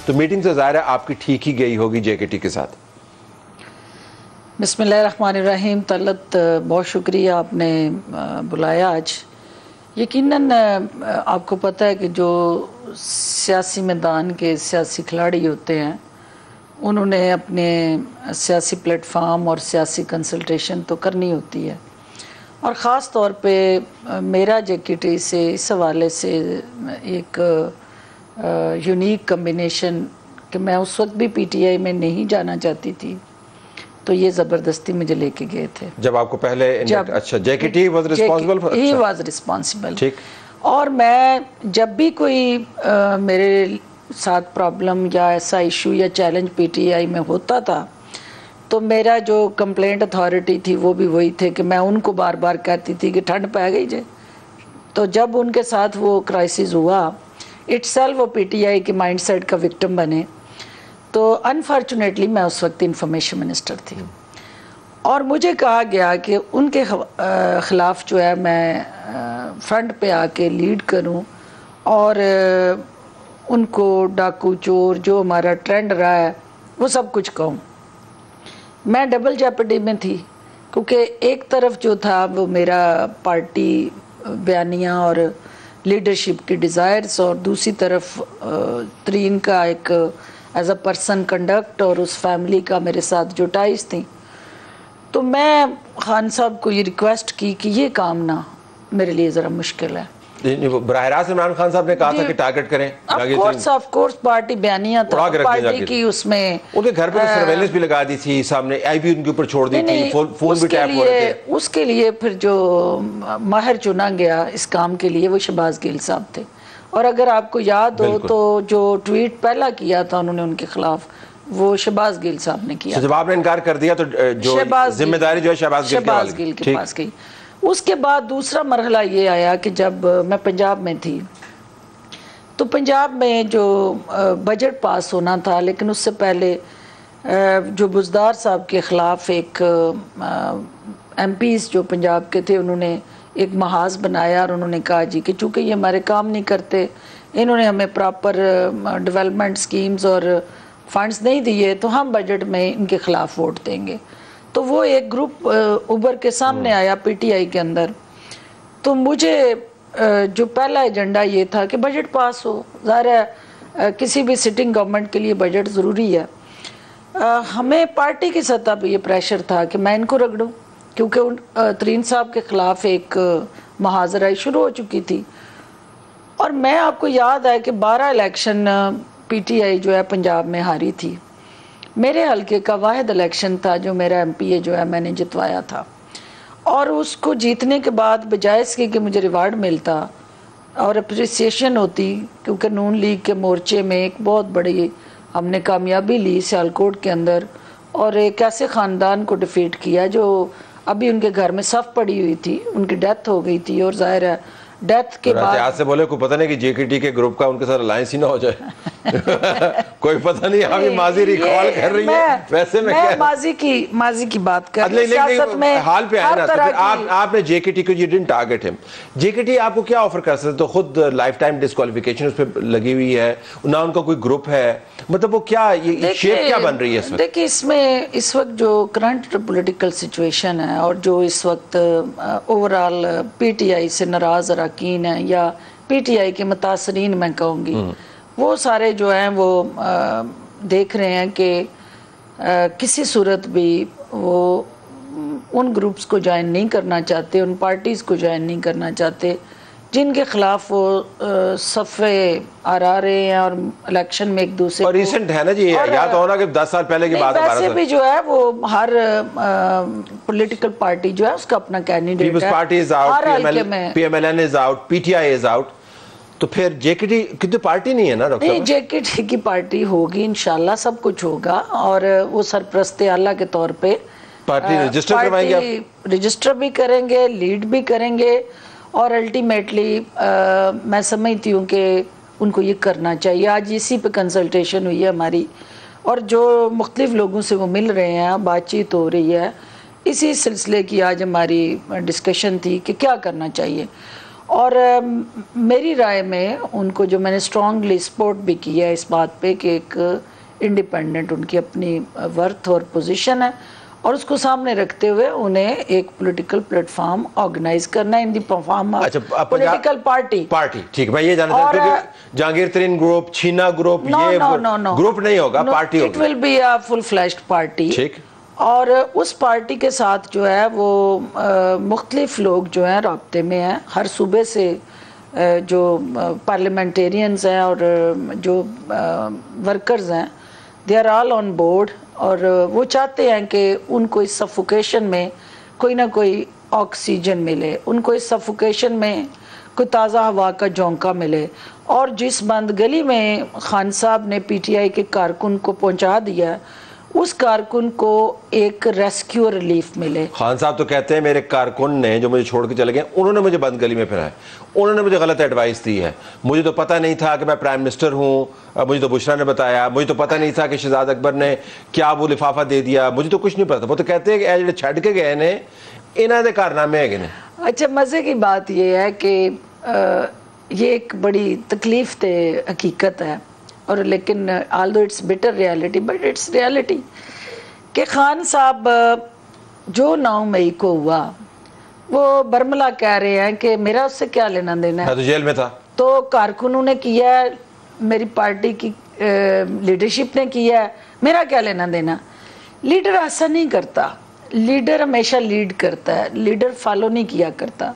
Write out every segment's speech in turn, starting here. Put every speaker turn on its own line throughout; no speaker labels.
तो मीटिंग तो ज़ाहिर है आपकी ठीक ही गई होगी JKT के साथ।
बिस्मिल्लाहिर्रहमानिर्रहीम। तलत बहुत शुक्रिया आपने बुलाया आज। यकीनन आपको पता है कि जो सियासी मैदान के सियासी खिलाड़ी होते हैं उन्होंने अपने सियासी प्लेटफार्म और सियासी कंसल्टेशन तो करनी होती है, और ख़ास तौर पे मेरा JKT से इस हवाले से एक यूनिक कम्बिनेशन कि मैं उस वक्त भी PTI में नहीं जाना चाहती थी, तो ये ज़बरदस्ती मुझे लेके गए थे।
जब आपको पहले अच्छा JKT was responsible for,
he was responsible, ठीक। और मैं जब भी कोई मेरे साथ प्रॉब्लम या ऐसा इशू या चैलेंज PTI में होता था, तो मेरा जो कंप्लेंट अथॉरिटी थी वो भी वही थे कि मैं उनको बार बार कहती थी कि ठंड पै गई जे। तो जब उनके साथ वो क्राइसिस हुआ, इटसेल्फ वो PTI के माइंडसेट का विक्टिम बने। तो अनफॉर्चुनेटली मैं उस वक्त इंफॉर्मेशन मिनिस्टर थी, और मुझे कहा गया कि उनके ख़िलाफ़ जो है मैं फ्रंट पे आके लीड करूं और उनको डाकू चोर जो हमारा ट्रेंड रहा है वो सब कुछ कहूं। मैं डबल जेपटी में थी, क्योंकि एक तरफ जो था वो मेरा पार्टी बयानियाँ और लीडरशिप की डिज़ायर्स, और दूसरी तरफ तरीन का एक एज अ पर्सन कंडक्ट और उस फैमिली का मेरे साथ जो टाइज थी। तो मैं खान साहब को ये रिक्वेस्ट की कि ये काम ना मेरे लिए ज़रा मुश्किल है।
बराह रास्त इमरान खान साहब ने कहा था कि टारगेट करें।
ऑफ कोर्स पार्टी बयानियां था पार्टी की, उसमें
उनके घर पे सर्वेलेंस भी लगा दी थी, सामने IP उनके ऊपर छोड़ दी थी, फोन भी टैप हो रहे थे।
उसके लिए फिर जो माहिर चुना गया इस काम के लिए वो शहबाज गिल साहब थे। और अगर आपको याद हो तो जो ट्वीट पहला किया था उन्होंने उनके खिलाफ, वो शहबाज गिल साहब ने किया।
जब आपने इनकार कर दिया तो जो जिम्मेदारी जो है शहबाज गिल के
पास गई। उसके बाद दूसरा मरहला ये आया कि जब मैं पंजाब में थी, तो पंजाब में जो बजट पास होना था, लेकिन उससे पहले जो बुज़दार साहब के ख़िलाफ़ एक MPs जो पंजाब के थे उन्होंने एक महाज बनाया, और उन्होंने कहा जी कि चूँकि ये हमारे काम नहीं करते, इन्होंने हमें प्रॉपर डेवलपमेंट स्कीम्स और फंड्स नहीं दिए, तो हम बजट में इनके ख़िलाफ़ वोट देंगे। तो वो एक ग्रुप उभर के सामने आया PTI के अंदर। तो मुझे जो पहला एजेंडा ये था कि बजट पास हो, ज़ाहिर है किसी भी सिटिंग गवर्नमेंट के लिए बजट ज़रूरी है। हमें पार्टी की सतह पे ये प्रेशर था कि मैं इनको रगड़ूं, क्योंकि तरीन साहब के ख़िलाफ़ एक मुहाज़रा शुरू हो चुकी थी। और मैं आपको याद है कि 12 इलेक्शन PTI जो है पंजाब में हारी थी। मेरे हलके का वाहिद इलेक्शन था जो मेरा MPA जो है मैंने जितवाया था, और उसको जीतने के बाद बजाय इसके कि मुझे रिवार्ड मिलता और अप्रिसिएशन होती, क्योंकि नून लीग के मोर्चे में एक बहुत बड़ी हमने कामयाबी ली सियालकोट के अंदर, और एक ऐसे ख़ानदान को डिफीट किया जो अभी उनके घर में सफ़ पड़ी हुई थी, उनकी डेथ हो गई थी। और जाहिर है डेथ के बाद
आज से बोले कोई पता नहीं कि JKT के ग्रुप का उनके साथ अलायंस ही ना हो जाए। कोई पता नहीं, आप ये माजी रिकॉल कर रही है। वैसे मैं
माजी की बात कर रही
हूं, हाल पे आए ना। तो आपने JKT को, you didn't target him, JKT आपको क्या ऑफर कर सकते? तो खुद लाइफ टाइम डिस्क्वालिफिकेशन उस पर लगी हुई है ना, उनका कोई ग्रुप है, मतलब वो क्या ये शेप क्या बन रही है?
देखिए इसमें इस वक्त जो करंट पॉलिटिकल सिचुएशन है और जो इस वक्त ओवरऑल PTI से नाराज अरकान है या PTI के मुतासरीन मैं कहूँगी, वो सारे जो हैं वो देख रहे हैं कि किसी सूरत भी वो उन ग्रुप्स को ज्वाइन नहीं करना चाहते, उन पार्टीज़ को ज्वाइन नहीं करना चाहते जिनके खिलाफ वो सफ़े आ रहे हैं और इलेक्शन में एक दूसरे
और रिसेंट है ना जी, याद हो ना कि 10 साल पहले की बात है।
वैसे भी जो है वो हर पॉलिटिकल पार्टी जो है उसका अपना कैंडिडेट है।
Peoples Party is out, PMLN is out, PTI is out, तो फिर JKT की तो पार्टी नहीं है ना डॉक्टर?
नहीं, JKT की पार्टी होगी इंशाल्लाह, सब कुछ होगा, और वो सरप्रस्ते आला के तौर पे
पार्टी रजिस्टर करवाएंगे, आप
रजिस्टर भी करेंगे, लीड भी करेंगे, और अल्टीमेटली मैं समझती हूँ कि उनको ये करना चाहिए। आज इसी पे कंसल्टेशन हुई है हमारी, और जो मुख्तलिफ लोगों से वो मिल रहे हैं, बातचीत हो रही है, इसी सिलसिले की आज हमारी डिस्कशन थी कि क्या करना चाहिए। और मेरी राय में उनको जो मैंने स्ट्रांगली सपोर्ट भी किया है इस बात पे कि एक इंडिपेंडेंट उनकी अपनी वर्थ और पोजीशन है और उसको सामने रखते हुए उन्हें एक पॉलिटिकल प्लेटफॉर्म ऑर्गेनाइज करना in the form of political party.
ठीक, मैं ये जानना चाहता हूं कि जहांगीर तरीन ग्रुप, छीना ग्रुप, ये ग्रुप नहीं होगा, पार्टी होगी।
It will be a full flashed party.
ठीक।
और उस पार्टी के साथ जो है वो मुख्तलिफ लोग जो हैं राब्ते में हैं, हर सूबे से जो पार्लियामेंटेरियंस हैं और जो वर्कर्स हैं, they are all on board. और वो चाहते हैं कि उनको इस सफोकेशन में कोई ना कोई ऑक्सीजन मिले, उनको इस सफोकेशन में कोई ताज़ा हवा का झोंका मिले। और जिस बंद गली में खान साहब ने पीटीआई के कारकुन को पहुंचा दिया, उस कारकुन को एक रेस्क्यू रिलीफ मिले।
खान साहब तो कहते हैं मेरे कारकुन ने जो मुझे छोड़ के चले गए, उन्होंने मुझे बंद गली में फिराया, उन्होंने मुझे गलत एडवाइस दी है, मुझे तो पता नहीं था कि मैं प्राइम मिनिस्टर हूँ, मुझे तो बुशरा ने बताया, मुझे तो पता नहीं था कि शहजाद अकबर ने क्या वो लिफाफा दे दिया, मुझे तो कुछ नहीं पता। वो तो कहते हैं कि जो छड़ के गए ने इन्हों के कारनामे है।
अच्छा, मज़े की बात यह है कि ये एक बड़ी तकलीफ ते हकीकत है, और लेकिन although it's bitter reality but it's reality कि खान साहब जो 9 मई को हुआ वो बरमला कह रहे हैं कि मेरा उससे क्या लेना देना है,
तो जेल में था, तो
कारकुनों ने किया है, मेरी पार्टी की लीडरशिप ने किया है, मेरा क्या लेना देना। लीडर ऐसा नहीं करता, लीडर हमेशा लीड करता है, लीडर फॉलो नहीं किया करता।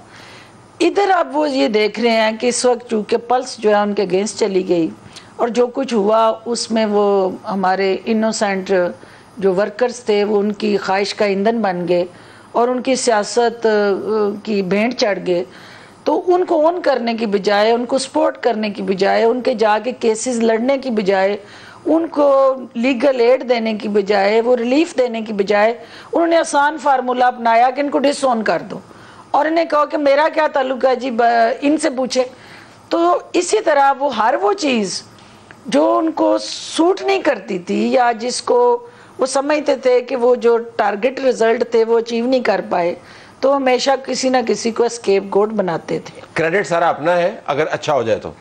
इधर आप वो ये देख रहे हैं कि इस वक्त चूँकि पल्स जो है उनके अगेंस्ट चली गई और जो कुछ हुआ उसमें वो हमारे इनोसेंट जो वर्कर्स थे वो उनकी ख्वाहिश का ईंधन बन गए और उनकी सियासत की भेंट चढ़ गए। तो उनको ऑन करने की बजाय, उनको सपोर्ट करने की बजाय, उनके जाके केसेस लड़ने की बजाय, उनको लीगल एड देने की बजाय, वो रिलीफ देने की बजाय उन्होंने आसान फार्मूला अपनाया कि इनको डिसऑन कर दो और इन्हें कहो कि मेरा क्या ताल्लुक है जी, इनसे पूछे। तो इसी तरह वो हर वो चीज़ जो उनको सूट नहीं करती थी या जिसको वो समझते थे कि वो जो टारगेट रिजल्ट थे वो अचीव नहीं कर पाए, तो हमेशा किसी ना किसी को स्केप गोट बनाते थे।
क्रेडिट सारा अपना है, अगर अच्छा हो जाए तो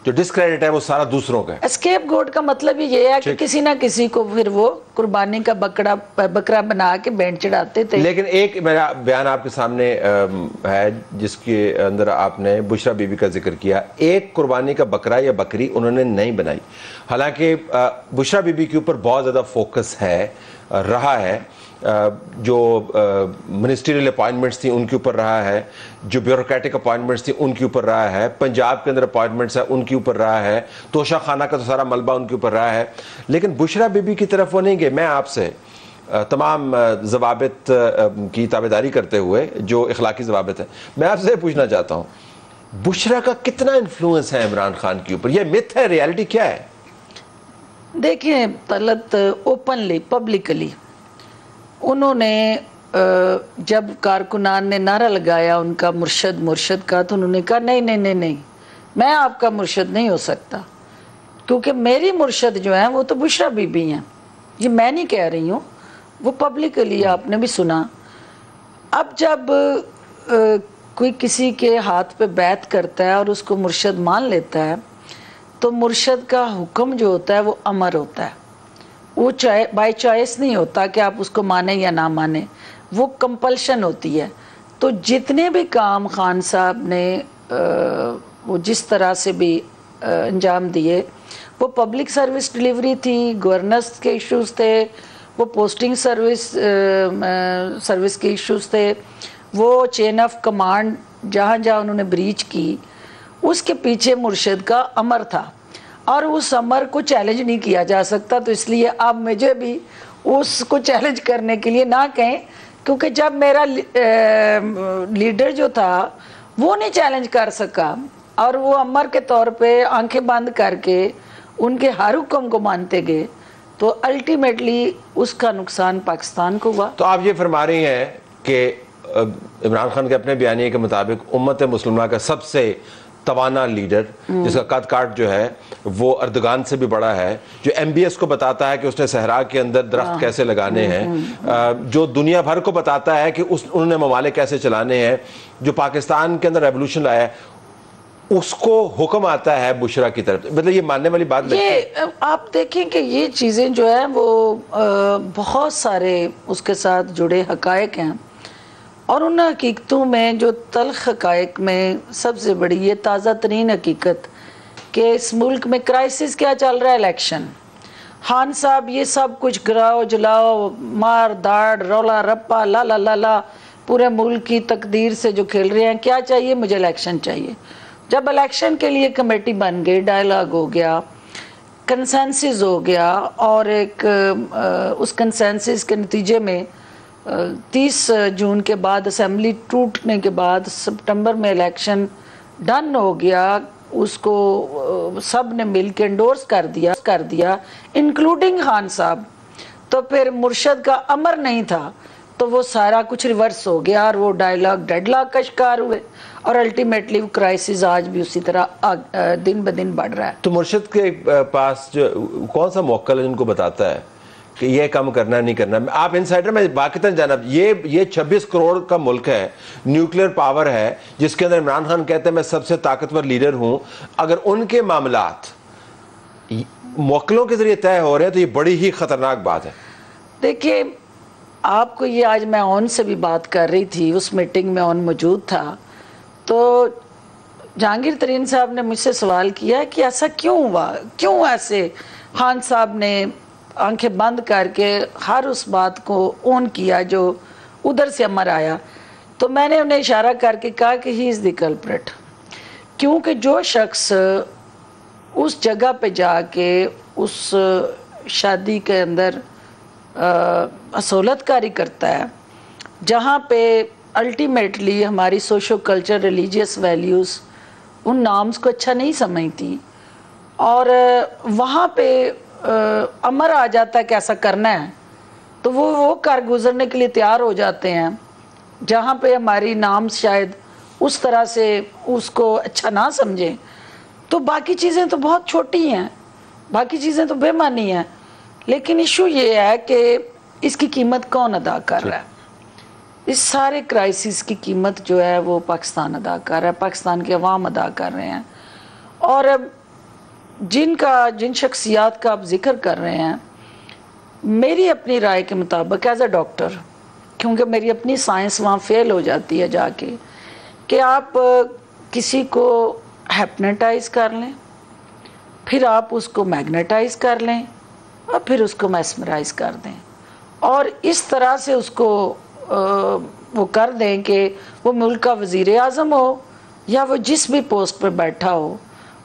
जो डिस्क्रेडिट है वो सारा दूसरों का है।
स्केप गोट का मतलब ये है कि किसी ना किसी को फिर वो कुर्बानी का बकरा बना के बैंड चढ़ाते थे।
लेकिन एक मेरा बयान आपके सामने है जिसके अंदर आपने बुशरा बीबी का जिक्र किया। एक कुर्बानी का बकरा या बकरी उन्होंने नहीं बनाई, हालांकि बुशरा बीबी के ऊपर बहुत ज़्यादा फोकस है रहा है, जो मिनिस्ट्रियल अपॉइंटमेंट्स थी उनके ऊपर रहा है, जो ब्यूरोक्रेटिक अपॉइंटमेंट्स थी उनके ऊपर रहा है, पंजाब के अंदर अपॉइंटमेंट्स है उनके ऊपर रहा है, तोशा खाना का तो सारा मलबा उनके ऊपर रहा है। लेकिन बुशरा बीबी की तरफ वो नहीं गए। मैं आपसे तमाम जवाबित की ताबेदारी करते हुए जो इखलाकी जवाबित है, मैं आपसे पूछना चाहता हूँ, बुशरा का कितना इन्फ्लुएंस है इमरान खान के ऊपर? यह मिथ है, रियलिटी क्या है?
देखिए तलत, ओपनली पब्लिकली उन्होंने जब कारकुनान ने नारा लगाया उनका मुर्शद का, तो उन्होंने कहा नहीं नहीं नहीं नहीं, मैं आपका मुर्शद नहीं हो सकता, क्योंकि मेरी मुर्शद जो है वो तो बुशरा बीबी हैं। ये मैं नहीं कह रही हूँ, वो पब्लिकली आपने भी सुना। अब जब कोई किसी के हाथ पे बैत करता है और उसको मुर्शद मान लेता है, तो मुर्शद का हुक्म जो होता है वो अमर होता है, वो चाहे बाय चॉइस नहीं होता कि आप उसको माने या ना माने, वो कंपल्शन होती है। तो जितने भी काम खान साहब ने वो जिस तरह से भी अंजाम दिए, वो पब्लिक सर्विस डिलीवरी थी, गवर्नेंस के इश्यूज थे, वो पोस्टिंग सर्विस के इश्यूज थे, वो चेन ऑफ कमांड जहाँ जहाँ उन्होंने ब्रीच की, उसके पीछे मुर्शद का अमर था और उस अमर को चैलेंज नहीं किया जा सकता। तो इसलिए अब मुझे भी उसको चैलेंज करने के लिए ना कहें, क्योंकि जब मेरा लीडर जो था वो नहीं चैलेंज कर सका और वो अमर के तौर पे आंखें बंद करके उनके हर हुक्म को मानते गए, तो अल्टीमेटली उसका नुकसान पाकिस्तान को हुआ।
तो आप ये फरमा रही हैं कि इमरान खान के अपने बयानिए के मुताबिक उम्मत मुस्लिमा का सबसे तवाना लीडर, जिसका कद काट जो है वो अर्दगान से भी बड़ा है, जो MBS को बताता है कि उसने सहरा के अंदर दरख्त कैसे लगाने हैं, जो दुनिया भर को बताता है कि उन्होंने ममालिक कैसे चलाने हैं, जो पाकिस्तान के अंदर रेवोल्यूशन लाया है, उसको हुक्म आता है बुशरा की तरफ, मतलब ये मानने वाली बात लगती है?
ये आप देखें कि ये चीज़ें जो है वो बहुत सारे उसके साथ जुड़े हकायक हैं, और उन हकीकतों में जो तल्ख हकायक में सबसे बड़ी ये ताज़ा तरीन हकीकत कि इस मुल्क में क्राइसिस क्या चल रहा है, इलेक्शन। खान साहब ये सब कुछ गिराओ जलाओ, मार दाड़, रौला रप्पा, ला ला ला ला, पूरे मुल्क की तकदीर से जो खेल रहे हैं। क्या चाहिए? मुझे इलेक्शन चाहिए। जब इलेक्शन के लिए कमेटी बन गई, डायलॉग हो गया, कंसेंसस हो गया, और एक उस कंसेंसस के नतीजे में 30 जून के बाद असेंबली टूटने के बाद सितंबर में इलेक्शन डन हो गया, उसको सब ने मिल के एंडोर्स कर दिया इंक्लूडिंग खान साहब। तो फिर मुर्शद का अमर नहीं था, तो वो सारा कुछ रिवर्स हो गया और वो डायलॉग डेडलॉक का शिकार हुए, और अल्टीमेटली वो क्राइसिस आज भी उसी तरह दिन ब दिन बढ़ रहा है।
तो मुर्शद के पास जो कौन सा मौका है जिनको बताता है कि ये काम करना नहीं करना? आप इनसाइडर में बाकितन जाना, ये 26 करोड़ का मुल्क है, न्यूक्लियर पावर है, जिसके अंदर इमरान खान कहते हैं मैं सबसे ताकतवर लीडर हूं। अगर उनके मामलात मौकलों के जरिए तय हो रहे हैं तो ये बड़ी ही खतरनाक बात है।
देखिए, आपको ये आज मैं ऑन से भी बात कर रही थी, उस मीटिंग में ऑन मौजूद था, तो जहांगीर तरीन साहब ने मुझसे सवाल किया कि ऐसा क्यों हुआ, क्यों ऐसे खान साहब ने आंखें बंद करके हर उस बात को ऑन किया जो उधर से अमर आया। तो मैंने उन्हें इशारा करके कहा कि ही इज़ द कल्प्रिट, क्योंकि जो शख्स उस जगह पे जाके उस शादी के अंदर असौलतकारी करता है, जहाँ पे अल्टीमेटली हमारी सोशो कल्चर रिलीजियस वैल्यूज़ उन नाम्स को अच्छा नहीं समझती, और वहाँ पे अमर आ जाता है कि ऐसा करना है, तो वो कर गुजरने के लिए तैयार हो जाते हैं, जहाँ पे हमारी नाम्स शायद उस तरह से उसको अच्छा ना समझें। तो बाकी चीज़ें तो बहुत छोटी हैं, बाकी चीज़ें तो बेमानी हैं, लेकिन इशू ये है कि इसकी कीमत कौन अदा कर रहा है। इस सारे क्राइसिस की कीमत जो है वो पाकिस्तान अदा कर रहा है, पाकिस्तान के अवाम अदा कर रहे हैं। और जिन शख्सियात का आप जिक्र कर रहे हैं, मेरी अपनी राय के मुताबिक एज अ डॉक्टर, क्योंकि मेरी अपनी साइंस वहाँ फेल हो जाती है जाके, कि आप किसी को हिप्नोटाइज कर लें, फिर आप उसको मैग्नेटाइज कर लें, और फिर उसको मैस्मराइज कर दें, और इस तरह से उसको वो कर दें कि वो मुल्क का वज़ीर आज़म हो या वो जिस भी पोस्ट पर बैठा हो,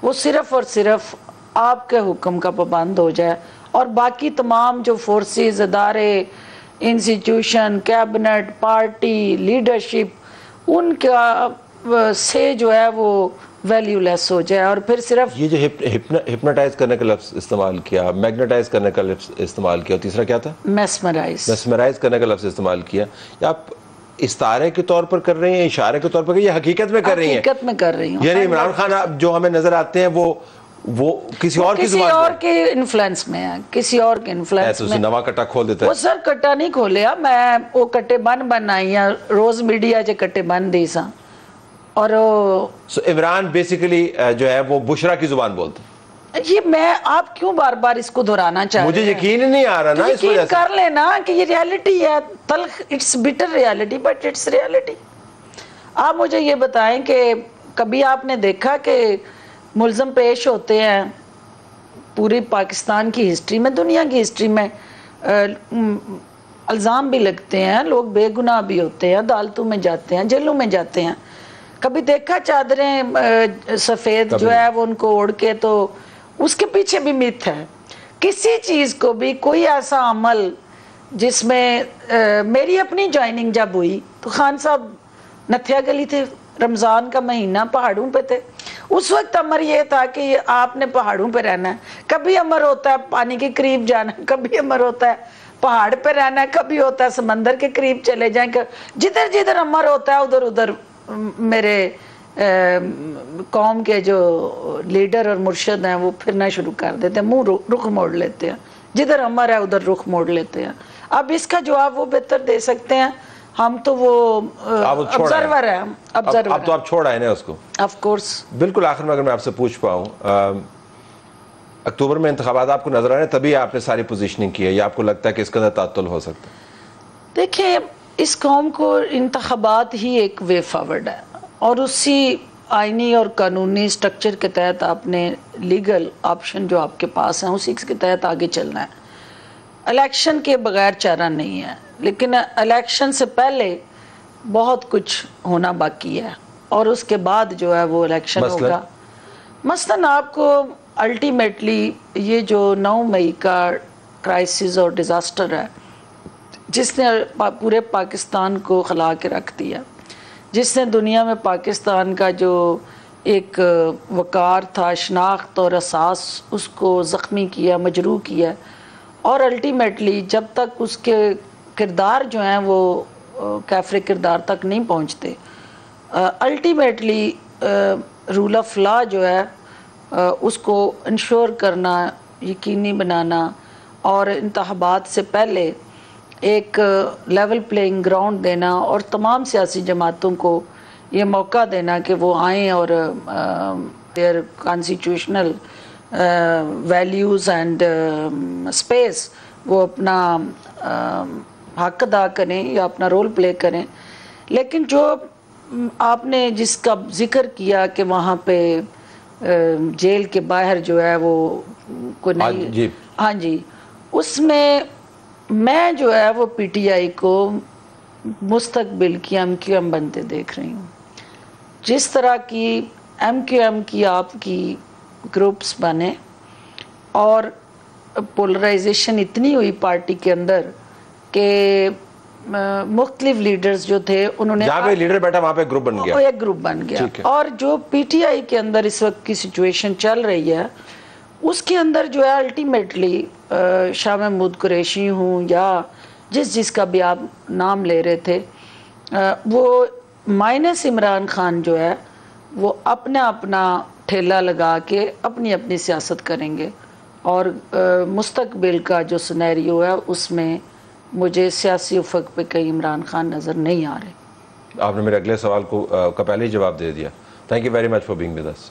वो सिर्फ़ और सिर्फ आपके हुक्म का पाबंद हो जाए, और बाकी तमाम जो फोर्सेस, अदारे, इंस्टीट्यूशन, कैबिनेट, पार्टी, लीडरशिप, उनका से जो है वो वैल्यूलेस हो जाए। और फिर सिर्फ
ये जो हिप्नोटाइज करने का लफ्ज़ इस्तेमाल किया, मैग्नेटाइज करने का लफ्ज़ इस्तेमाल किया, तीसरा क्या था?
मैस्मराइज
करने का लफ्ज़ इस्तेमाल किया। या आप इस्तारे के तौर पर कर रहे हैं, इशारे के तौर पर, ये हकीकत में कर रही हैं?
हकीकत में कर रही हूँ।
यानी इमरान खान जो हमें नजर आते हैं वो किसी और
के इन्फ्लुएंस में है, किसी और के इन्फ्लुएंस में
नवा कट्टा खोल देता है।
वो सर कट्टा नहीं खोलिया, मैं वो कट्टे बन आई या रोज मीडिया चे कट्टे बन दी सा। और
इमरान बेसिकली जो है वो बुशरा की जुबान बोलते।
ये मैं आप क्यों बार बार इसको दोहराना चाह रहे हैं?
मुझे यकीन नहीं आ रहा ना,
इस वजह से कर लेना कि ये रियलिटी है, तल्ख, it's bitter reality, but it's reality. आप मुझे ये बताएं कि कभी आपने देखा कि मुल्ज़म पेश होते हैं पूरी पाकिस्तान की हिस्ट्री में, दुनिया की हिस्ट्री में इल्ज़ाम भी लगते हैं, लोग बेगुनाह भी होते हैं, अदालतों में जाते हैं, जेलों में जाते हैं। कभी देखा चादरें सफ़ेद जो है वो उनको ओढ़ के? तो उसके पीछे भी मिथ है। किसी चीज़ को भी कोई ऐसा अमल जिसमें मेरी अपनी ज्वाइनिंग जब हुई तो खान साहब नथिया गली थे, रमज़ान का महीना, पहाड़ों पे थे। उस वक्त अमर ये था कि आपने पहाड़ों पे रहना है, कभी अमर होता है पानी के करीब जाना, कभी अमर होता है पहाड़ पे रहना है, कभी होता है समंदर के करीब चले जाएं। जिधर जिधर अमर होता है उधर उधर मेरे कौम के जो लीडर और मुर्शद हैं वो फिरना शुरू कर देते हैं, मुंह रुख मोड़ लेते हैं, जिधर अमर है उधर रुख मोड़ लेते हैं। अब इसका जवाब वो बेहतर दे सकते हैं। हम तो वो ऑब्जर्वर है।
अब तो आप छोड़ आए ना उसको,
ऑफ कोर्स।
बिल्कुल आखिर में अगर मैं आपसे पूछ पाऊँ, अक्टूबर में इंतखाबात आपको नजर आ रहे हैं, तभी आपने सारी पोजीशनिंग की है, या आपको लगता है कि इसका तातुल हो सकता है?
देखिए, इस कौम को इंतखाबात ही एक वे फॉरवर्ड है, और उसी आइनी और कानूनी स्ट्रक्चर के तहत आपने लीगल ऑप्शन जो आपके पास हैं उसी के तहत आगे चलना है। इलेक्शन के बगैर चारा नहीं है, लेकिन इलेक्शन से पहले बहुत कुछ होना बाकी है, और उसके बाद जो है वो इलेक्शन होगा। मसलन आपको अल्टीमेटली ये जो 9 मई का क्राइसिस और डिज़ास्टर है, जिसने पूरे पाकिस्तान को खला के रख दिया, जिसने दुनिया में पाकिस्तान का जो एक वक़ार था, शनाख्त और एहसास, उसको ज़ख्मी किया, मजरूह किया, और अल्टीमेटली जब तक उसके किरदार जो हैं वो काफ़िर किरदार तक नहीं पहुँचते, अल्टीमेटली रूल ऑफ लॉ जो है उसको इंश्योर करना, यकीनी बनाना, और इंतखाबात से पहले एक लेवल प्लेइंग ग्राउंड देना, और तमाम सियासी जमातों को ये मौका देना कि वो आएँ और their constitutional values and space वो अपना हक अदा करें या अपना रोल प्ले करें। लेकिन जो आपने जिसका जिक्र किया कि वहाँ पे जेल के बाहर जो है वो कोई नहीं, हाँ जी, उसमें मैं जो है वो पीटीआई को मुस्तकबिल की एमक्यूएम बनते देख रही हूँ। जिस तरह की एमक्यूएम की आपकी ग्रुप्स बने और पोलराइजेशन इतनी हुई पार्टी के अंदर कि मुख्तलिफ लीडर्स जो थे उन्होंने,
जहाँ पे लीडर बैठा वहाँ पे ग्रुप बन गया,
एक ग्रुप बन गया। और जो पीटीआई के अंदर इस वक्त की सिचुएशन चल रही है उसके अंदर जो है अल्टीमेटली शाह महमूद कुरैशी हूँ या जिसका भी आप नाम ले रहे थे, वो माइनस इमरान खान जो है वो अपना ठेला लगा के अपनी अपनी सियासत करेंगे, और मुस्तकबिल का जो सिनेरियो है उसमें मुझे सियासी उफक पे कहीं इमरान खान नज़र नहीं आ रहे।
आपने मेरे अगले सवाल को का पहले ही जवाब दे दिया। Thank you very much for being with us.